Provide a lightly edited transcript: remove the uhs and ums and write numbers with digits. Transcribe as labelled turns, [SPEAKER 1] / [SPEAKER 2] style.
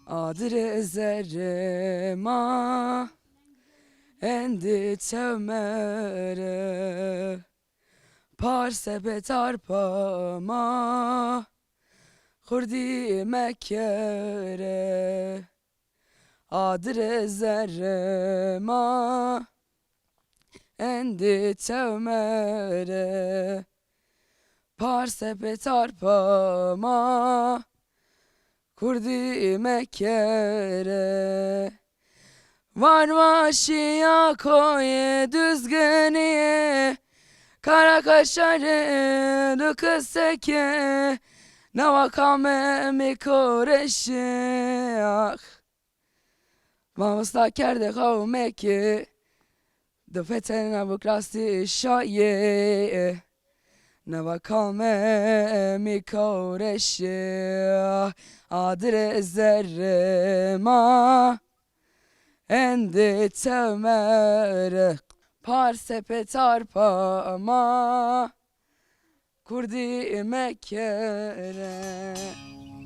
[SPEAKER 1] Adre zerrema endi çevmere parse betarpama kurdi mekere adre zerrema endi çevmere parse betarpama kurdi mekere varmaşıya koye düzgeniye kara kaşarı kıseke navakame mi koreşi ah Vamos kerde kavmeki dufetena bu klasi şaye navakame mi koreşi adre zerrema endi çevmere parse petarpama kurdi mekere.